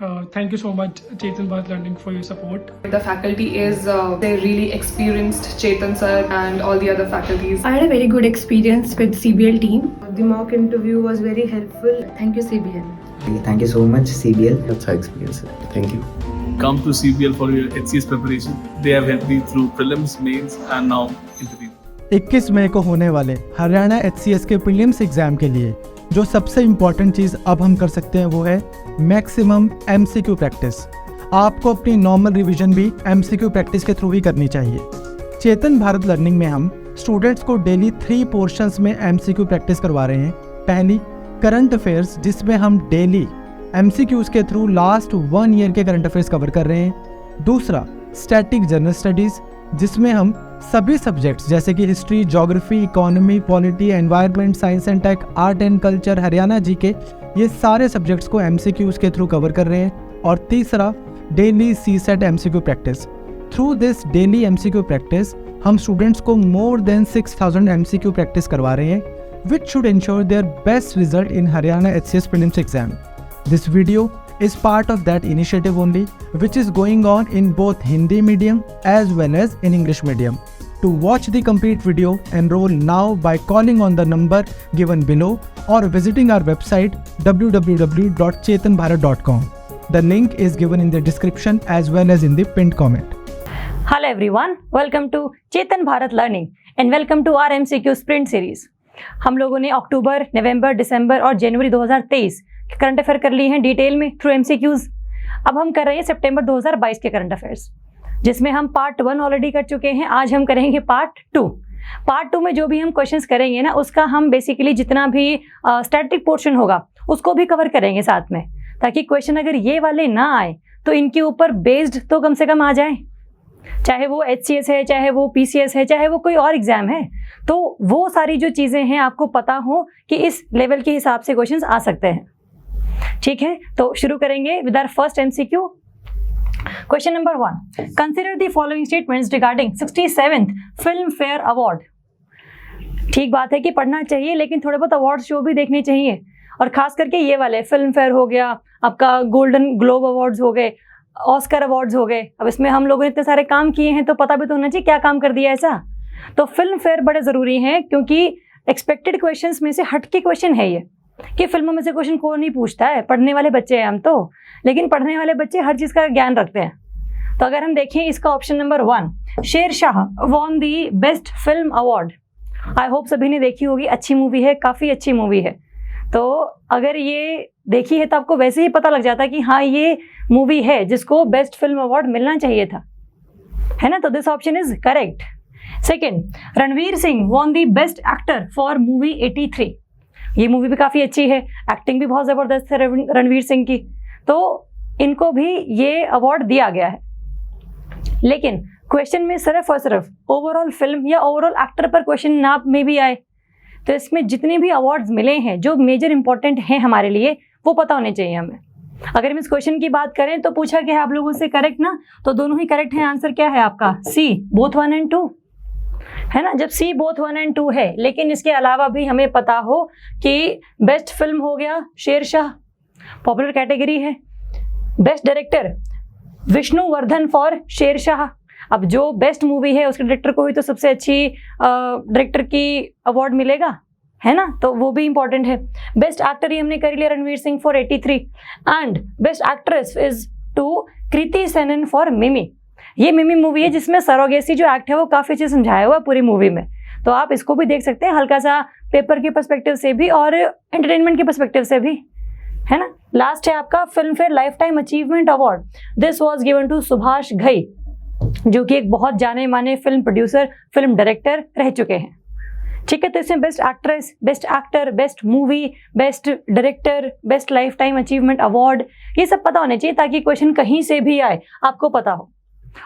Thank you so much, Chetan Bharat Learning, for your support. The faculty is they're really experienced, Chetan sir and all the other faculties. I had a very good experience with CBL team. The mock interview was very helpful. Thank you CBL. Thank you so much CBL. अच्छा experience है. Thank you. Come to CBL for your HCS preparation. They have helped me through prelims, mains and now interview. 21 मई को होने वाले Haryana HCS के prelims exam के लिए जो सबसे इम्पॉर्टेंट चीज़ अब हम कर सकते हैं वो है मैक्सिमम MCQ प्रैक्टिस। आपको अपनी नॉर्मल रिवीजन भी MCQ प्रैक्टिस के थ्रू ही करनी चाहिए। चेतन भारत लर्निंग में हम स्टूडेंट्स को डेली 3 पोर्शंस में MCQ प्रैक्टिस करवा रहे हैं। पहली करंट अफेयर्स, जिसमें हम डेली MCQs के थ्रू लास्ट 1 ईयर के करंट अफेयर्स कवर कर रहे हैं। दूसरा स्टैटिक जनरल स्टडीज़, जिसमें हम सभी सब्जेक्ट्स जैसे कि history, geography, economy, polity, environment, science and tech, art and culture, Haryana GK, ये सारे सब्जेक्ट्स को MCQs के थ्रू कवर कर रहे हैं। और तीसरा daily CSET MCQ practice. Through this daily MCQ practice हम स्टूडेंट्स को मोर देन 6000 MCQ प्रैक्टिस करवा रहे हैं, which should ensure their best result in Haryana HCS prelims exam. This video is part of that initiative only, which is going on in both Hindi medium as well as in English medium. To watch the complete video, enroll now by calling on the number given below or visiting our website www.chetanbharat.com. The link is given in the description as well as in the pinned comment. Hello everyone, welcome to Chetan Bharat Learning and welcome to our MCQ Sprint Series. हम लोगों ने अक्टूबर, नवंबर, दिसंबर और जनवरी 2023 के current affair कर लिए हैं detail में through MCQs। अब हम कर रहे हैं सितंबर 2022 के करंट अफेयर्स, जिसमें हम पार्ट 1 ऑलरेडी कर चुके हैं। आज हम करेंगे पार्ट 2। पार्ट 2 में जो भी हम क्वेश्चंस करेंगे ना, उसका हम बेसिकली जितना भी स्टैटिक पोर्शन होगा उसको भी कवर करेंगे साथ में, ताकि क्वेश्चन अगर ये वाले ना आए तो इनके ऊपर बेस्ड तो कम से कम आ जाए। चाहे वो HCS है, चाहे वो PCS है, चाहे वो कोई और एग्जाम है, तो वो सारी जो चीज़ें हैं आपको पता हो कि इस लेवल के हिसाब से क्वेश्चंस आ सकते हैं। ठीक है, तो शुरू करेंगे with our first MCQ। Question number 1, consider the following statements regarding 67th Filmfare award. ठीक बात है कि पढ़ना चाहिए, लेकिन थोड़े बहुत अवार्ड शो भी देखने चाहिए, और खास करके ये वाले फिल्म फेयर हो गया, आपका गोल्डन ग्लोब अवार्ड्स हो गए, ऑस्कर अवार्ड्स हो गए। अब इसमें हम लोगों ने इतने सारे काम किए हैं तो पता भी तो होना चाहिए क्या काम कर दिया ऐसा। तो फिल्म फेयर बड़े ज़रूरी हैं, क्योंकि एक्सपेक्टेड क्वेश्चंस में से हट के क्वेश्चन है ये, कि फिल्मों में से क्वेश्चन कौन नहीं पूछता है। पढ़ने वाले बच्चे हैं हम तो, लेकिन पढ़ने वाले बच्चे हर चीज़ का ज्ञान रखते हैं। तो अगर हम देखें इसका option number 1, Shershaah won the best film award. I hope सभी ने देखी होगी, अच्छी मूवी है, काफ़ी अच्छी मूवी है। तो अगर ये देखी है तो आपको वैसे ही पता लग जाता है कि हाँ ये मूवी है जिसको बेस्ट फिल्म अवार्ड मिलना चाहिए था, है ना। तो this option is correct. Second, Ranveer Singh von the best actor for movie 83। ये मूवी भी काफ़ी अच्छी है, एक्टिंग भी बहुत ज़बरदस्त है रणवीर सिंह की, तो इनको भी ये अवार्ड दिया गया है। लेकिन क्वेश्चन में सिर्फ और सिर्फ ओवरऑल फिल्म या ओवरऑल एक्टर पर क्वेश्चन ना में भी आए, तो इसमें जितने भी अवार्ड्स मिले हैं जो मेजर इंपॉर्टेंट हैं हमारे लिए, वो पता होने चाहिए हमें। अगर हम इस क्वेश्चन की बात करें तो पूछा गया है आप लोगों से करेक्ट ना, तो दोनों ही करेक्ट है। आंसर क्या है आपका? C, बोथ 1 and 2, है ना। जब C बोथ 1 and 2 है, लेकिन इसके अलावा भी हमें पता हो कि बेस्ट फिल्म हो गया शेरशाह, पॉपुलर कैटेगरी है। Best director Vishnuvardhan for Shershaah. अब जो बेस्ट मूवी है उसके डायरेक्टर को ही तो सबसे अच्छी डायरेक्टर की अवार्ड मिलेगा, है ना, तो वो भी इंपॉर्टेंट है। बेस्ट एक्टर ही हमने कर लिया Ranveer Singh for 83, and best actress is to Kriti Sanon for Mimi. ये मिमी मूवी है जिसमें सरोगेसी जो एक्ट है वो काफ़ी अच्छे समझाया हुआ पूरी मूवी में, तो आप इसको भी देख सकते हैं हल्का सा पेपर के पर्सपेक्टिव से भी और एंटरटेनमेंट के पर्सपेक्टिव से भी, है ना। लास्ट है आपका Filmfare lifetime achievement award. This was given to Subhash Ghai, जो कि एक बहुत जाने माने फिल्म प्रोड्यूसर, फिल्म डायरेक्टर रह चुके हैं। ठीक है, तो इसमें best actress, best actor, best movie, best director, best life time achievement award, ये सब पता होने चाहिए ताकि क्वेश्चन कहीं से भी आए आपको पता हो।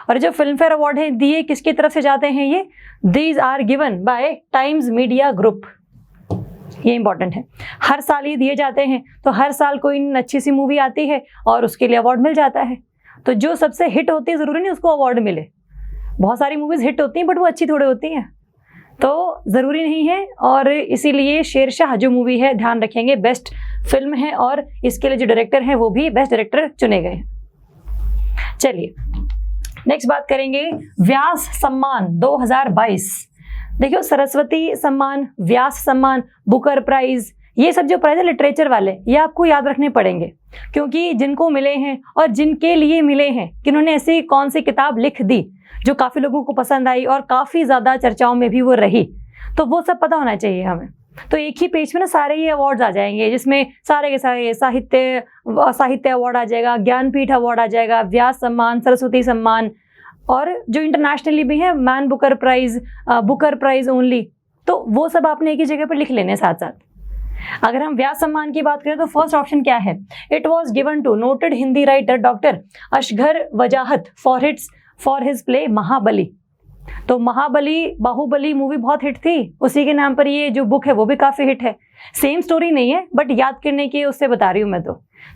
और जो फिल्म फेयर अवार्ड है दिए किसकी तरफ से जाते हैं ये? These are given by Times Media Group. ये इंपॉर्टेंट है, हर साल ये दिए जाते हैं, तो हर साल कोई अच्छी सी मूवी आती है और उसके लिए अवार्ड मिल जाता है। तो जो सबसे हिट होती है ज़रूरी नहीं उसको अवार्ड मिले, बहुत सारी मूवीज़ हिट होती हैं बट वो अच्छी थोड़ी होती हैं, तो ज़रूरी नहीं है। और इसीलिए शेरशाह जो मूवी है ध्यान रखेंगे बेस्ट फिल्म है और इसके लिए जो डायरेक्टर हैं वो भी बेस्ट डायरेक्टर चुने गए हैं। चलिए नेक्स्ट बात करेंगे व्यास सम्मान 2022। देखियो सरस्वती सम्मान, व्यास सम्मान, बुकर प्राइज, ये सब जो प्राइज है लिटरेचर वाले, ये आपको याद रखने पड़ेंगे, क्योंकि जिनको मिले हैं और जिनके लिए मिले हैं, किन्होंने ऐसी कौन सी किताब लिख दी जो काफ़ी लोगों को पसंद आई और काफ़ी ज़्यादा चर्चाओं में भी वो रही, तो वो सब पता होना चाहिए हमें। तो एक ही पेज में ना सारे ये अवार्ड्स आ जाएंगे, जिसमें सारे के सारे साहित्य अवार्ड आ जाएगा, ज्ञानपीठ अवार्ड आ जाएगा, व्यास सम्मान, सरस्वती सम्मान, और जो इंटरनेशनली भी है मैन बुकर प्राइज ओनली, तो वो सब आपने एक ही जगह पर लिख लेने साथ साथ। अगर हम व्यास सम्मान की बात करें तो फर्स्ट ऑप्शन क्या है? It was given to noted Hindi writer doctor Asghar Wajahat for his play Mahabali. तो महाबली, बाहुबली मूवी बहुत हिट थी, उसी के नाम पर ये जो बुक है वो भी काफ़ी हिट है। सेम स्टोरी नहीं है बट याद करने के उससे बता रही हूँ मैं।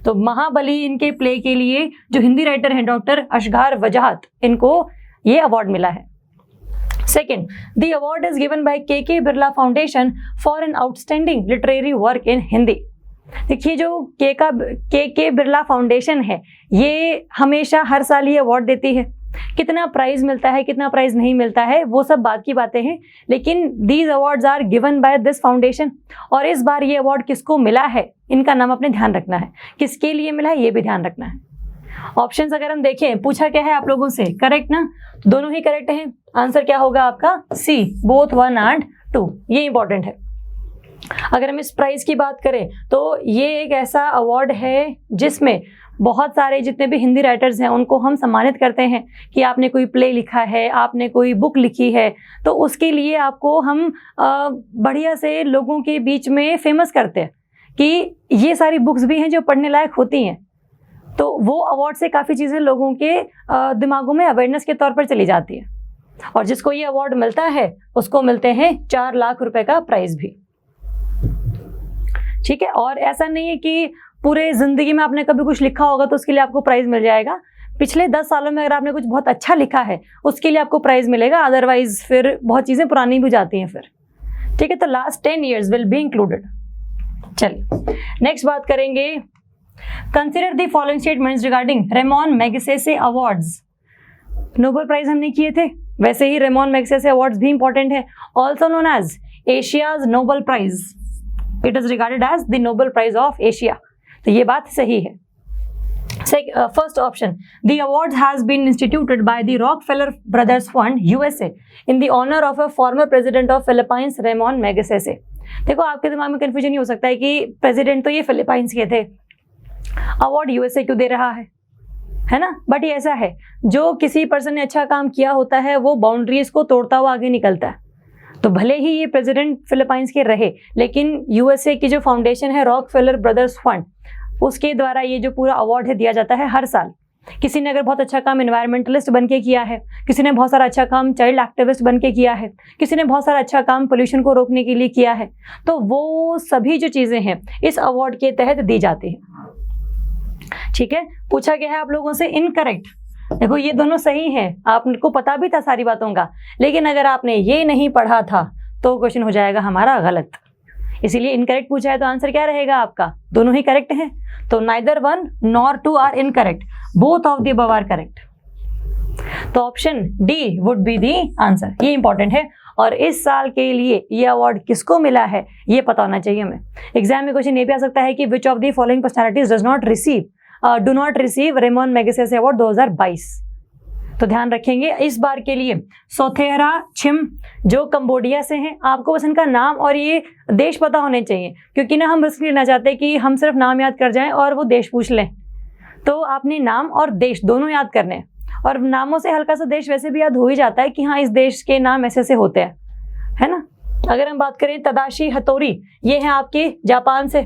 तो महाबली इनके प्ले के लिए जो हिंदी राइटर हैं डॉक्टर असगर वजाहत, इनको ये अवार्ड मिला है। Second, the award is given by KK Birla Foundation for an outstanding literary work in Hindi। देखिए जो KK बिरला फाउंडेशन है, ये हमेशा हर साल ये अवार्ड देती है। कितना प्राइज मिलता है, कितना प्राइज नहीं मिलता है, वो सब बात की बातें हैं, लेकिन these awards are given by this foundation. और इस बार ये अवार्ड किसको मिला है, इनका नाम अपने ध्यान रखना है, किसके लिए मिला है ये भी ध्यान रखना है। ऑप्शंस अगर हम देखें, पूछा क्या है आप लोगों से, करेक्ट ना? दोनों ही करेक्ट हैं। आंसर क्या होगा आपका? सी, बोथ 1 and 2। ये इंपॉर्टेंट है। अगर हम इस प्राइज की बात करें तो ये एक ऐसा अवार्ड है जिसमें बहुत सारे जितने भी हिंदी राइटर्स हैं उनको हम सम्मानित करते हैं कि आपने कोई प्ले लिखा है, आपने कोई बुक लिखी है, तो उसके लिए आपको हम बढ़िया से लोगों के बीच में फेमस करते हैं कि ये सारी बुक्स भी हैं जो पढ़ने लायक होती हैं। तो वो अवार्ड से काफ़ी चीज़ें लोगों के दिमागों में अवेयरनेस के तौर पर चली जाती है, और जिसको ये अवार्ड मिलता है उसको मिलते हैं 4 लाख रुपए का प्राइज भी। ठीक है, और ऐसा नहीं है कि पूरे ज़िंदगी में आपने कभी कुछ लिखा होगा तो उसके लिए आपको प्राइज़ मिल जाएगा। पिछले 10 सालों में अगर आपने कुछ बहुत अच्छा लिखा है उसके लिए आपको प्राइज़ मिलेगा, अदरवाइज फिर बहुत चीज़ें पुरानी भी जाती हैं फिर। ठीक है, तो last 10 years will be included. चलिए नेक्स्ट बात करेंगे, consider the following statements regarding Ramon Magsaysay awards. Nobel prize हमने किए थे, वैसे ही रेमोन मैगसेसे अवार्ड्स भी इंपॉर्टेंट है। Also known as Asia's Nobel prize, it is regarded as the Nobel prize of Asia. तो ये बात सही है। First option, the award has been instituted by the Rockefeller Brothers Fund USA in the honour of a former president of Philippines Ramon Magsaysay. देखो आपके दिमाग में confusion ही हो सकता है कि प्रेसिडेंट तो ये फिलीपाइंस के थे, अवार्ड यूएसए क्यों दे रहा है ना? बट ये ऐसा है, जो किसी पर्सन ने अच्छा काम किया होता है वो बाउंड्रीज को तोड़ता हुआ आगे निकलता है। तो भले ही ये प्रेसिडेंट फिलीपाइंस के रहे, लेकिन यूएसए की जो फाउंडेशन है रॉकफेलर ब्रदर्स फंड, उसके द्वारा ये जो पूरा अवार्ड है दिया जाता है हर साल। किसी ने अगर बहुत अच्छा काम एनवायरमेंटलिस्ट बन के किया है, किसी ने बहुत सारा अच्छा काम चाइल्ड एक्टिविस्ट बन के किया है, किसी ने बहुत सारा अच्छा काम पोल्यूशन को रोकने के लिए किया है, तो वो सभी जो चीज़ें हैं इस अवार्ड के तहत दी जाती हैं। ठीक है, पूछा गया है आप लोगों से इनकरेक्ट। देखो ये दोनों सही हैं, आपको पता भी था सारी बातों का, लेकिन अगर आपने ये नहीं पढ़ा था तो क्वेश्चन हो जाएगा हमारा गलत, इसीलिए इनकरेक्ट पूछा है। तो आंसर क्या रहेगा आपका? दोनों ही करेक्ट हैं। तो neither 1 nor 2 are incorrect, both of the above are correct. तो option D would be the answer. ये इंपॉर्टेंट है, और इस साल के लिए ये अवार्ड किसको मिला है ये पता होना चाहिए हमें। एग्जाम में क्वेश्चन ये भी आ सकता है कि विच of the following personalities do not receive Ramon Magsaysay award 2022। तो ध्यान रखेंगे इस बार के लिए सोथेरा छिम जो कंबोडिया से हैं, आपको बस इनका नाम और ये देश पता होने चाहिए, क्योंकि ना हम रिस्क लेना चाहते कि हम सिर्फ नाम याद कर जाएं और वो देश पूछ लें। तो आपने नाम और देश दोनों याद करने हैं, और नामों से हल्का सा देश वैसे भी याद हो ही जाता है कि हाँ इस देश के नाम ऐसे से होते हैं, है ना। अगर हम बात करें तदाशी हतोरी, ये हैं आपके जापान से,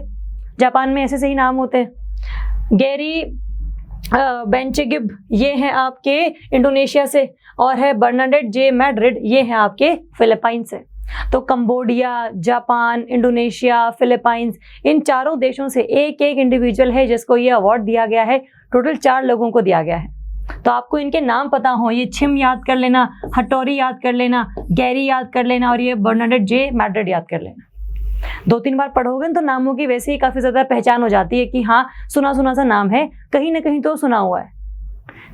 जापान में ऐसे से ही नाम होते हैं। गैरी बेंचेगिब ये हैं आपके इंडोनेशिया से, और है बर्नाडेट जे मैड्रिड ये हैं आपके फिलीपाइंस से। तो कंबोडिया, जापान, इंडोनेशिया, फिलीपाइंस, इन चारों देशों से एक एक इंडिविजुअल है जिसको ये अवार्ड दिया गया है। टोटल 4 लोगों को दिया गया है। तो आपको इनके नाम पता हो, ये छिम याद कर लेना, हटोरी याद कर लेना, गैरी याद कर लेना, और ये बर्नाडेट जे मैड्रिड याद कर लेना। 2-3 बार पढ़ोगे तो नामों की वैसे ही काफ़ी ज़्यादा पहचान हो जाती है कि हाँ सुना सुना सा नाम है, कहीं ना कहीं तो सुना हुआ है।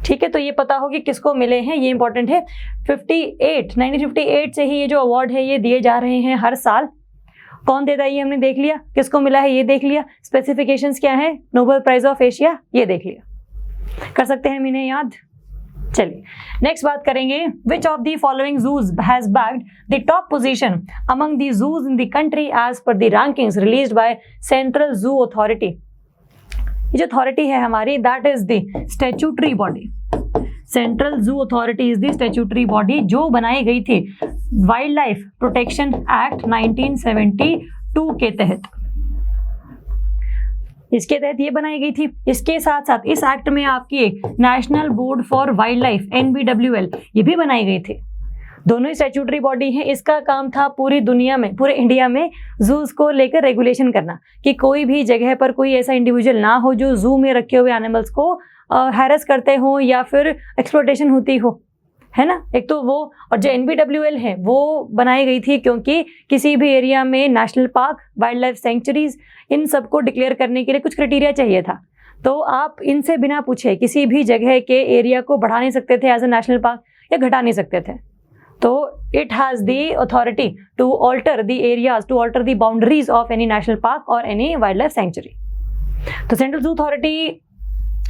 ठीक है, तो ये पता हो कि किसको मिले हैं, ये इंपॉर्टेंट है। 1958 से ही ये जो अवार्ड है ये दिए जा रहे हैं हर साल। कौन देता है ये हमने देख लिया, किसको मिला है ये देख लिया, स्पेसिफिकेशंस क्या है, नोबेल प्राइज ऑफ एशिया ये देख लिया, कर सकते हैं हम इन्हें याद। चलिए नेक्स्ट बात करेंगे, which of the following zoos has bagged the top position among the zoos in the country as per the rankings released by Central Zoo Authority. ये जो अथॉरिटी है हमारी, that is the statutory body. Central Zoo Authority is the statutory body जो बनाई गई थी wild life protection act 1972 के तहत। इसके तहत ये बनाई गई थी। इसके साथ साथ इस एक्ट में आपकी एक national board for wild life NBWL ये भी बनाई गई थी। दोनों ही स्टैट्यूटरी बॉडी हैं। इसका काम था पूरी दुनिया में, पूरे इंडिया में जूस को लेकर रेगुलेशन करना कि कोई भी जगह पर कोई ऐसा इंडिविजुअल ना हो जो जू में रखे हुए एनिमल्स को हैरेस करते हो या फिर एक्सप्लॉयटेशन होती हो, है ना। एक तो वो, और जो NBWL है वो बनाई गई थी क्योंकि किसी भी एरिया में national park, wild life sanctuaries, इन सबको डिक्लेयर करने के लिए कुछ क्राइटेरिया चाहिए था। तो आप इनसे बिना पूछे किसी भी जगह के एरिया को बढ़ा नहीं सकते थे एज ए नेशनल पार्क या घटा नहीं सकते थे। तो it has the authority to alter the areas, to alter the boundaries of any national park और एनी वाइल्ड लाइफ सेंचुरी। तो सेंट्रल जू अथॉरिटी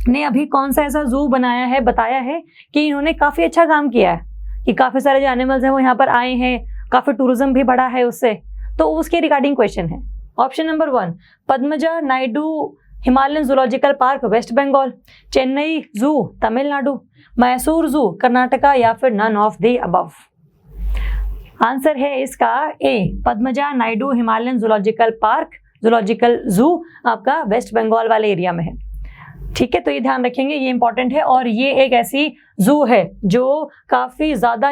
ने अभी कौन सा ऐसा जू बनाया है, बताया है कि इन्होंने काफ़ी अच्छा काम किया है कि काफ़ी सारे जो एनिमल्स हैं वो यहाँ पर आए हैं, काफ़ी टूरिज्म भी बढ़ा है उससे। तो उसके रिगार्डिंग क्वेश्चन है। Option number 1 Padmaja Naidu Himalayan zoological park west Bengal, Chennai zoo Tamil Nadu, Mysore zoo Karnataka या फिर none of the above. Answer है इसका A, Padmaja Naidu Himalayan zoological park, zoological zoo आपका वेस्ट बंगाल वाले एरिया में है। ठीक है, तो ये ध्यान रखेंगे, ये इंपॉर्टेंट है। और ये एक ऐसी जू है जो काफ़ी ज़्यादा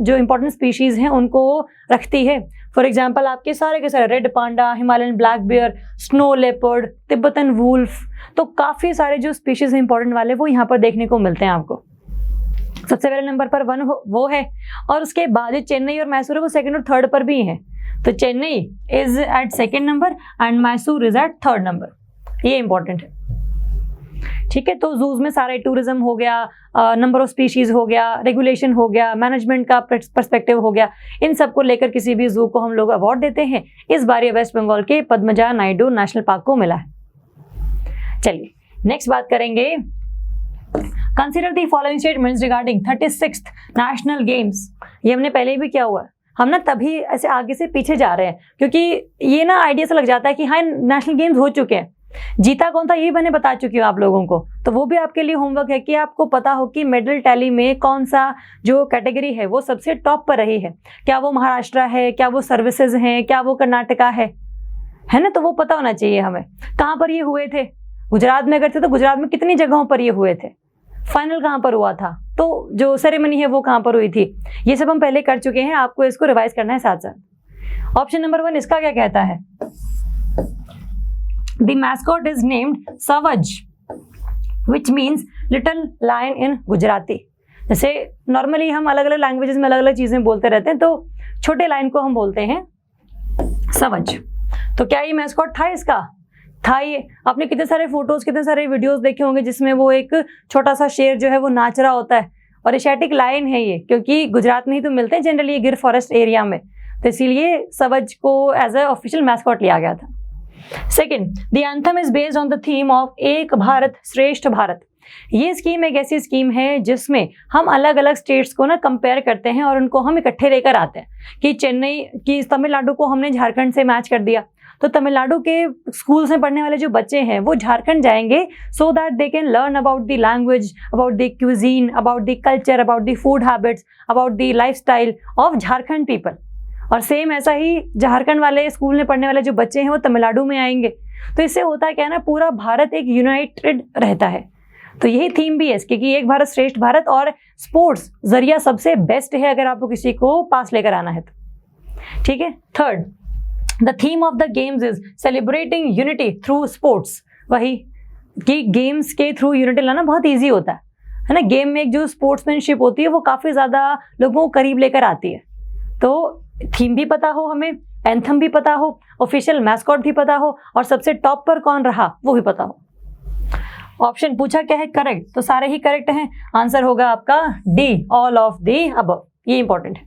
जो इंपॉर्टेंट स्पीशीज़ हैं उनको रखती है। फॉर एग्जांपल आपके सारे के सारे red panda, Himalayan black bear, snow leopard, Tibetan wolf, तो काफ़ी सारे जो स्पीशीज़ हैं इंपॉर्टेंट वाले वो यहाँ पर देखने को मिलते हैं आपको। सबसे पहले नंबर पर 1 वो है, और उसके बाद जो चेन्नई और मैसूर है वो 2nd और 3rd पर भी हैं। तो Chennai is at 2nd number and Mysore is at 3rd number, ये इंपॉर्टेंट है। ठीक है, तो जूज में सारा टूरिज्म हो गया, नंबर ऑफ स्पीशीज हो गया, रेगुलेशन हो गया, मैनेजमेंट का पर्सपेक्टिव हो गया, इन सब को लेकर किसी भी जू को हम लोग अवार्ड देते हैं। इस बार ये वेस्ट बंगाल के पद्मजा नायडू नेशनल पार्क को मिला है। चलिए नेक्स्ट बात करेंगे, consider the following statements regarding 36th national games. ये हमने पहले भी किया हुआ है, हम ना तभी ऐसे आगे से पीछे जा रहे हैं क्योंकि ये ना आइडिया से लग जाता है कि हाँ नेशनल गेम्स हो चुके हैं, जीता कौन था ये मैंने बता चुकी हूँ आप लोगों को। तो वो भी आपके लिए होमवर्क है कि आपको पता हो कि मेडल टैली में कौन सा जो कैटेगरी है वो सबसे टॉप पर रही है। क्या वो महाराष्ट्र है, क्या वो सर्विसेज हैं, क्या वो कर्नाटका है ना। तो वो पता होना चाहिए हमें कहाँ पर ये हुए थे। गुजरात में अगर थे तो गुजरात में कितनी जगहों पर ये हुए थे, फाइनल कहाँ पर हुआ था, तो जो सेरेमनी है वो कहाँ पर हुई थी, ये सब हम पहले कर चुके हैं। आपको इसको रिवाइज करना है साथ साथ। ऑप्शन नंबर 1 इसका क्या कहता है, The mascot is named Savaj, which means little lion in Gujarati। जैसे नॉर्मली हम अलग अलग लैंग्वेजेस में अलग अलग चीज़ें बोलते रहते हैं, तो छोटे लाइन को हम बोलते हैं सवज। तो क्या ये मैस्कॉट था इसका? था। ये आपने कितने सारे फोटोज, कितने सारे वीडियोस देखे होंगे जिसमें वो एक छोटा सा शेर जो है वो नाच रहा होता है, और एशियाटिक लायन है ये, क्योंकि गुजरात में ही तो मिलते हैं जनरली ये गिर फॉरेस्ट एरिया में, तो इसीलिए सवज को एज ए ऑफिशियल मैस्कॉट लिया गया था। Second, the anthem is based on the theme of एक भारत श्रेष्ठ भारत। ये स्कीम एक ऐसी स्कीम है जिसमें हम अलग अलग स्टेट्स को ना कंपेयर करते हैं और उनको हम इकट्ठे लेकर आते हैं कि चेन्नई की तमिलनाडु को हमने झारखंड से मैच कर दिया, तो तमिलनाडु के स्कूल में पढ़ने वाले जो बच्चे हैं वो झारखंड जाएंगे so that they can learn about the language, about the cuisine, about the culture, about the food habits, about the lifestyle of Jharkhand people. और सेम ऐसा ही झारखंड वाले स्कूल में पढ़ने वाले जो बच्चे हैं वो तमिलनाडु में आएंगे। तो इससे होता है क्या ना, पूरा भारत एक यूनाइटेड रहता है। तो यही थीम भी है इसकी कि एक भारत श्रेष्ठ भारत, और स्पोर्ट्स जरिया सबसे बेस्ट है अगर आपको किसी को पास लेकर आना है तो। ठीक है। Third, the theme of the games is celebrating unity through sports. वही कि गेम्स के थ्रू यूनिटी लाना बहुत ईजी होता है ना। गेम में एक जो स्पोर्ट्समैनशिप होती है वो काफ़ी ज़्यादा लोगों को करीब लेकर आती है। तो थीम भी पता हो हमें, एंथम भी पता हो, ऑफिशियल मैस्कॉट भी पता हो और सबसे टॉप पर कौन रहा वो भी पता हो। ऑप्शन पूछा क्या है करेक्ट, तो सारे ही करेक्ट हैं। आंसर होगा आपका D, all of the above. ये इंपॉर्टेंट है।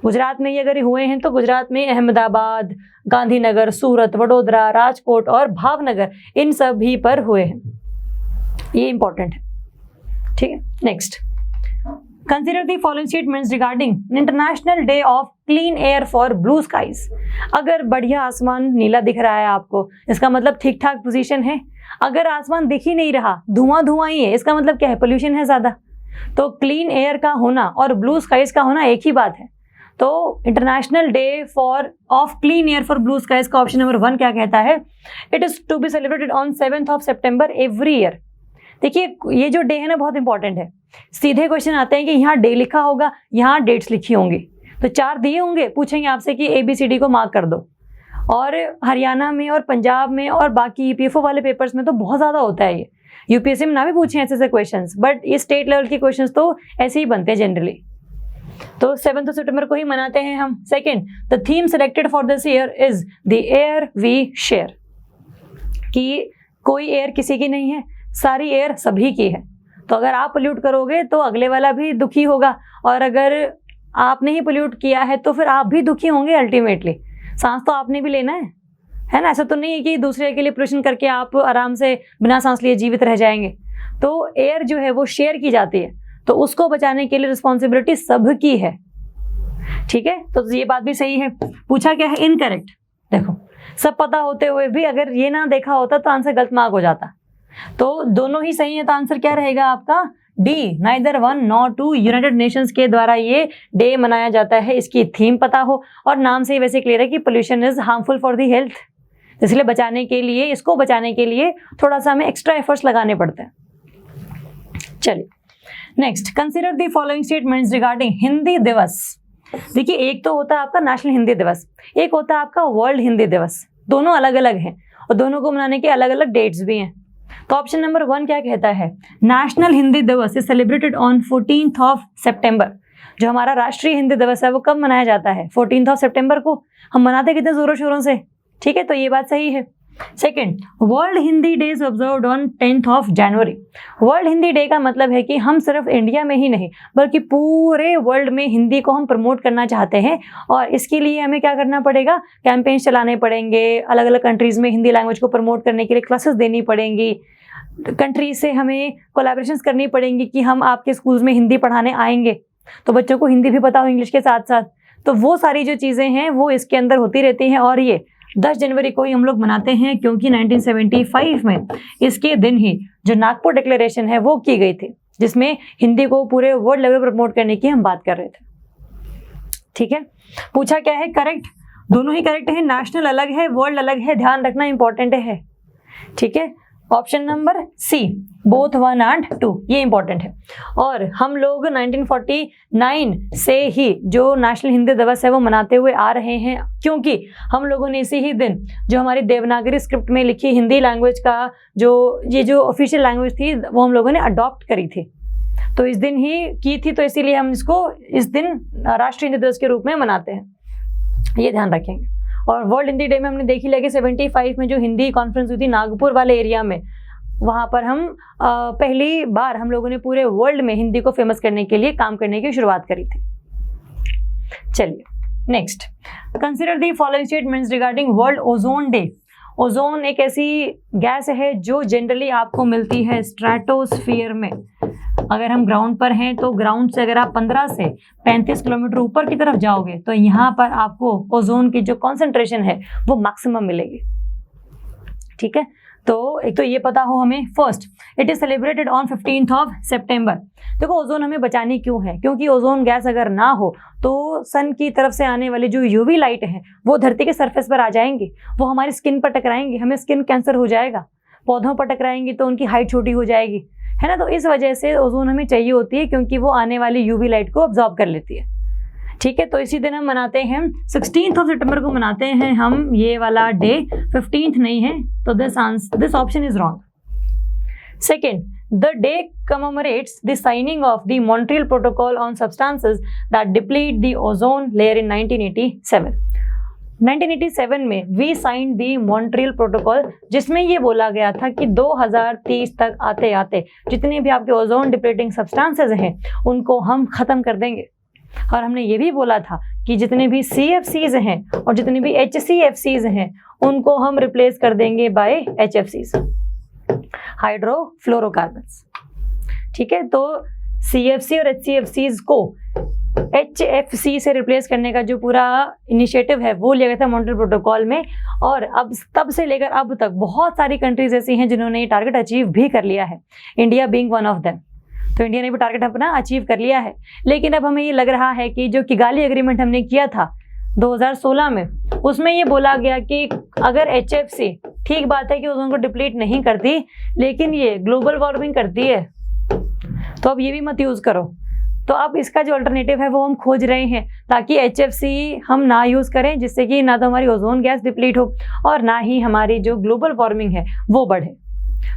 गुजरात में ये अगर हुए हैं तो गुजरात में अहमदाबाद, गांधीनगर, सूरत, वडोदरा, राजकोट और भावनगर, इन सभी पर हुए हैं। ये इंपॉर्टेंट है, ठीक है। Next, consider the following statements regarding international day of clean air for blue skies. अगर बढ़िया आसमान नीला दिख रहा है आपको, इसका मतलब ठीक ठाक पोजीशन है। अगर आसमान दिख ही नहीं रहा, धुआं धुआं ही है, इसका मतलब क्या है, पोल्यूशन है ज्यादा। तो क्लीन एयर का होना और ब्लू स्काईज का होना एक ही बात है। तो international day for of clean air for blue skies का ऑप्शन नंबर 1 क्या कहता है, it is to be celebrated on 7th of September every year. देखिए ये जो डे है ना बहुत इंपॉर्टेंट है। सीधे क्वेश्चन आते हैं कि यहाँ डे लिखा होगा, यहाँ डेट्स लिखी होंगी, तो 4 दिए होंगे, पूछेंगे आपसे कि ABCD को मार्क कर दो। और हरियाणा में और पंजाब में और बाकी EPFO वाले पेपर्स में तो बहुत ज़्यादा होता है ये। UPSC में ना भी पूछे ऐसे क्वेश्चंस, बट ये स्टेट लेवल के क्वेश्चंस तो ऐसे ही बनते हैं जनरली। तो 7th September को ही मनाते हैं हम। Second, the theme selected for this year is the air we share, कि कोई एयर किसी की नहीं है, सारी एयर सभी की है। तो अगर आप पोल्यूट करोगे तो अगले वाला भी दुखी होगा, और अगर आपने ही पोल्यूट किया है तो फिर आप भी दुखी होंगे अल्टीमेटली। सांस तो आपने भी लेना है ना। ऐसा तो नहीं है कि दूसरे के लिए पोल्यूशन करके आप आराम से बिना सांस लिए जीवित रह जाएंगे। तो एयर जो है वो शेयर की जाती है, तो उसको बचाने के लिए रिस्पॉन्सिबिलिटी सबकी है, ठीक है। तो ये बात भी सही है। पूछा क्या है इनकरेक्ट, देखो सब पता होते हुए भी अगर ये ना देखा होता तो आंसर गलत मार्क हो जाता। तो दोनों ही सही है, तो आंसर क्या रहेगा आपका D, neither 1 nor 2। United Nations के द्वारा ये डे मनाया जाता है, इसकी थीम पता हो, और नाम से ही वैसे क्लियर है कि pollution is harmful for the health, इसलिए बचाने के लिए, इसको बचाने के लिए थोड़ा सा हमें एक्स्ट्रा एफर्ट्स लगाने पड़ते हैं। चलिए next, consider the following statements regarding Hindi दिवस। देखिए एक तो होता है आपका नेशनल हिंदी दिवस, एक होता है आपका वर्ल्ड हिंदी दिवस। दोनों अलग अलग हैं और दोनों को मनाने के अलग अलग डेट्स भी हैं। तो ऑप्शन नंबर 1 क्या कहता है, नेशनल हिंदी दिवस is celebrated on 14th of September। जो हमारा राष्ट्रीय हिंदी दिवस है वो कब मनाया जाता है, 14th of September को। हम मनाते कितने जोरों शोरों से, ठीक है, तो ये बात सही है। Second, world Hindi day is observed on 10th of January। World Hindi day का मतलब है कि हम सिर्फ इंडिया में ही नहीं बल्कि पूरे वर्ल्ड में हिंदी को हम प्रमोट करना चाहते हैं, और इसके लिए हमें क्या करना पड़ेगा, कैंपेन्स चलाने पड़ेंगे, अलग अलग कंट्रीज में हिंदी लैंग्वेज को प्रमोट करने के लिए क्लासेस देनी पड़ेंगी, कंट्रीज से हमें कोलैबोरेशंस करनी पड़ेंगी कि हम आपके स्कूल्स में हिंदी पढ़ाने आएंगे, तो बच्चों को हिंदी भी पता हो इंग्लिश के साथ साथ। तो वो सारी जो चीज़ें हैं वो इसके अंदर होती रहती हैं, और ये 10 जनवरी को ही हम लोग मनाते हैं क्योंकि 1975 में इसके दिन ही जो नागपुर डिक्लेरेशन है वो की गई थी, जिसमें हिंदी को पूरे वर्ल्ड लेवल पर प्रमोट करने की हम बात कर रहे थे, ठीक है। पूछा क्या है करेक्ट, दोनों ही करेक्ट है। नेशनल अलग है, वर्ल्ड अलग है, ध्यान रखना इंपॉर्टेंट है, ठीक है। Option number C, both 1 and 2, ये इंपॉर्टेंट है। और हम लोग 1949 से ही जो नेशनल हिंदी दिवस है वो मनाते हुए आ रहे हैं, क्योंकि हम लोगों ने इसी ही दिन जो हमारी देवनागरी स्क्रिप्ट में लिखी हिंदी लैंग्वेज का जो ऑफिशियल लैंग्वेज थी वो हम लोगों ने अडॉप्ट करी थी, तो इस दिन ही की थी, तो इसीलिए हम इसको इस दिन राष्ट्रीय हिंदी दिवस के रूप में मनाते हैं, ये ध्यान रखेंगे। और वर्ल्ड हिंदी डे में हमने देखी लगे 75 में जो हिंदी कॉन्फ्रेंस हुई थी नागपुर वाले एरिया में, वहाँ पर हम पहली बार हम लोगों ने पूरे वर्ल्ड में हिंदी को फेमस करने के लिए काम करने की शुरुआत करी थी। चलिए next, consider the following statements regarding world ozone day. Ozone एक ऐसी गैस है जो जनरली आपको मिलती है स्ट्रेटोस्फीयर में। अगर हम ग्राउंड पर हैं तो ग्राउंड से अगर आप 15 से 35 किलोमीटर ऊपर की तरफ जाओगे तो यहाँ पर आपको ओजोन की जो कॉन्सेंट्रेशन है वो मैक्सिमम मिलेगी, ठीक है। तो एक तो ये पता हो हमें। First, it is celebrated on 15th of September। देखो ओजोन हमें बचानी क्यों है, क्योंकि ओजोन गैस अगर ना हो तो सन की तरफ से आने वाली जो यूवी लाइट है वो धरती के सरफेस पर आ जाएंगी, वो हमारी स्किन पर टकराएंगी, हमें स्किन कैंसर हो जाएगा। पौधों पर टकराएंगी तो उनकी हाइट छोटी हो जाएगी, है ना। तो इस वजह से ओजोन हमें चाहिए होती है, क्योंकि वो आने वाली यूवी लाइट को अब्जॉर्ब कर लेती है, ठीक है। तो इसी दिन हम मनाते हैं 16th of September को मनाते हैं हम ये वाला डे, 15th नहीं है, तो this option is wrong. Second, the day commemorates the signing of the Montreal Protocol on substances that deplete the ozone layer in 1987। 1987 में we sign the Montreal protocol, जिसमें ये बोला गया था कि 2030 तक आते आते जितने भी आपके ओजोन डिप्लीटिंग सब्सटेंसेस हैं उनको हम ख़त्म कर देंगे। और हमने ये भी बोला था कि जितने भी CFCs हैं और जितने भी HCFCs हैं उनको हम रिप्लेस कर देंगे बाय HFCs, हाइड्रोफ्लोरोकार्बन्स। ठीक है, तो CFC और HCFCs को HFC से रिप्लेस करने का जो पूरा इनिशिएटिव है वो लिया गया था मॉन्ट्रियल प्रोटोकॉल में। और अब तब से लेकर अब तक बहुत सारी कंट्रीज ऐसी हैं जिन्होंने ये टारगेट अचीव भी कर लिया है, India being one of them. तो इंडिया ने भी टारगेट अपना अचीव कर लिया है। लेकिन अब हमें ये लग रहा है कि जो किगाली एग्रीमेंट हमने किया था 2016 में, उसमें ये बोला गया कि अगर HFC, ठीक बात है कि ओजोन को डिप्लीट नहीं करती, लेकिन ये ग्लोबल वार्मिंग करती है, तो अब ये भी मत यूज़ करो। तो अब इसका जो अल्टरनेटिव है वो हम खोज रहे हैं, ताकि HFC हम ना यूज़ करें, जिससे कि ना तो हमारी ओजोन गैस डिप्लीट हो और ना ही हमारी जो ग्लोबल वार्मिंग है वो बढ़े।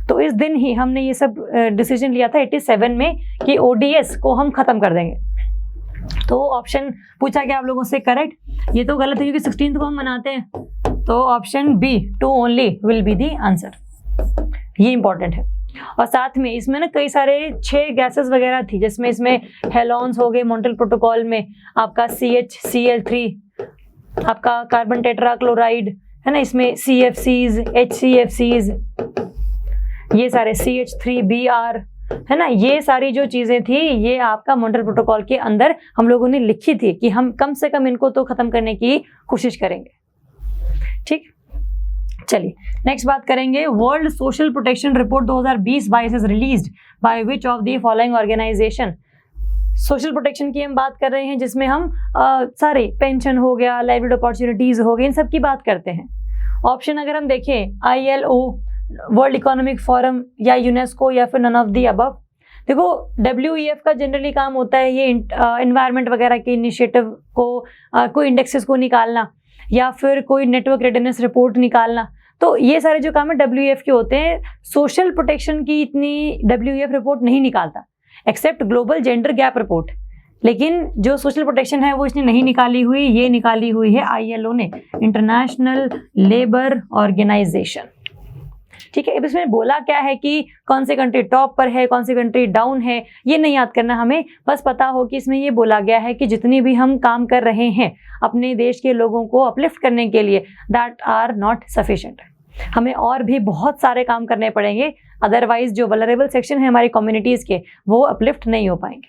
तो इस दिन ही हमने ये सब डिसीजन लिया था 87 में कि ODS को हम ख़त्म कर देंगे। तो ऑप्शन पूछा गया आप लोगों से करेक्ट, ये तो गलत है क्योंकि 16 को हम मनाते हैं, तो option B 2 only will be the answer, ये इंपॉर्टेंट है। और साथ में इसमें ना कई सारे 6 गैसेस वगैरह थी, जिसमें इसमें हेलोन्स हो गए मॉन्ट्रियल प्रोटोकॉल में, आपका CHCl3, आपका कार्बन टेट्राक्लोराइड है ना, इसमें CFCs, HCFCs, ये सारे CH3Br है ना, ये सारी जो चीज़ें थी ये आपका मॉन्ट्रियल प्रोटोकॉल के अंदर हम लोगों ने लिखी थी कि हम कम से कम इनको तो ख़त्म करने की कोशिश करेंगे। ठीक, चलिए नेक्स्ट बात करेंगे। World social protection report 2020-22 is released by which of the following organisation. Social protection की हम बात कर रहे हैं, जिसमें हम सारे पेंशन हो गया, लाइवलीहुड अपॉर्चुनिटीज़ हो गए, इन सब की बात करते हैं। ऑप्शन अगर हम देखें ILO, वर्ल्ड इकोनॉमिक फोरम या यूनेस्को या फिर नन ऑफ दी अबव। देखो WEF का जनरली काम होता है ये एनवायरनमेंट वगैरह के इनिशिएटिव को कोई इंडेक्सेस को निकालना या फिर कोई नेटवर्क रेडीनेस रिपोर्ट निकालना, तो ये सारे जो काम है WEF के होते हैं। सोशल प्रोटेक्शन की इतनी WEF रिपोर्ट नहीं निकालता except global gender gap report, लेकिन जो सोशल प्रोटेक्शन है वो इसने नहीं निकाली हुई, ये निकाली हुई है ILO ने, इंटरनेशनल लेबर ऑर्गेनाइजेशन। ठीक है, अब इसमें बोला क्या है कि कौन सी कंट्री टॉप पर है, कौन सी कंट्री डाउन है, ये नहीं याद करना हमें, बस पता हो कि इसमें ये बोला गया है कि जितनी भी हम काम कर रहे हैं अपने देश के लोगों को अपलिफ्ट करने के लिए, दैट आर नॉट सफिशिएंट। हमें और भी बहुत सारे काम करने पड़ेंगे, अदरवाइज जो वल्नरेबल सेक्शन है हमारी कम्युनिटीज़ के वो अपलिफ्ट नहीं हो पाएंगे।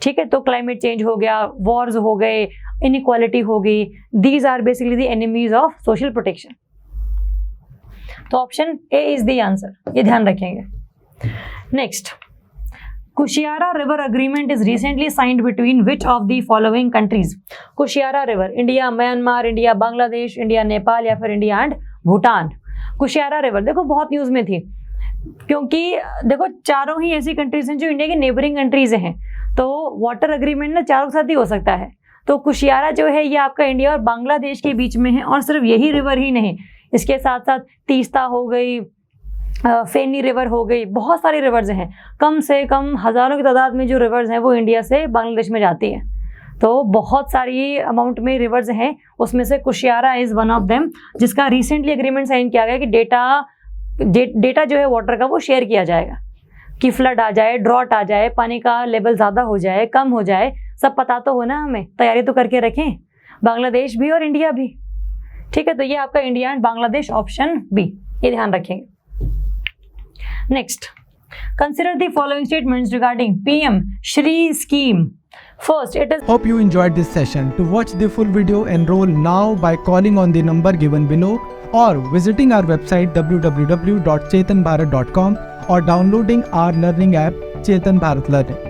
ठीक है, तो क्लाइमेट चेंज हो गया, वॉर्स हो गए, इनइक्वालिटी हो गई, these are basically the enemies of social protection. तो option A is the answer, ये ध्यान रखेंगे। Next, Kushiyara river agreement is recently signed between which of the following countries. Kushiyara river, India Myanmar, India Bangladesh, India Nepal या फिर India and Bhutan. Kushiyara river देखो बहुत news में थी, क्योंकि देखो चारों ही ऐसी कंट्रीज हैं जो इंडिया की नेबरिंग कंट्रीज हैं, तो वाटर अग्रीमेंट ना चारों के साथ ही हो सकता है। तो कुशियारा जो है ये आपका इंडिया और बांग्लादेश के बीच में है, और सिर्फ यही रिवर ही नहीं, इसके साथ साथ तीस्ता हो गई, फेनी रिवर हो गई, बहुत सारी रिवर्स हैं, कम से कम हज़ारों की तादाद में जो रिवर्स हैं वो इंडिया से बांग्लादेश में जाती हैं। तो बहुत सारी अमाउंट में रिवर्स हैं, उसमें से Kushiyara is one of them, जिसका रिसेंटली एग्रीमेंट साइन किया गया कि डेटा जो है वाटर का वो शेयर किया जाएगा, कि फ्लड आ जाए, ड्रॉट आ जाए, पानी का लेवल ज़्यादा हो जाए, कम हो जाए, सब पता तो हो ना, हमें तैयारी तो करके रखें, बांग्लादेश भी और इंडिया भी। ठीक है, तो ये आपका India and Bangladesh option B, ये ध्यान रखेंगे। Next, consider the following statements regarding PM Shri scheme. First, it is. Hope you enjoyed this session. To watch the full video, enroll now by calling on the number given below or visiting our website www.chetanbharat.com or downloading our learning app Chetan Bharat Learning.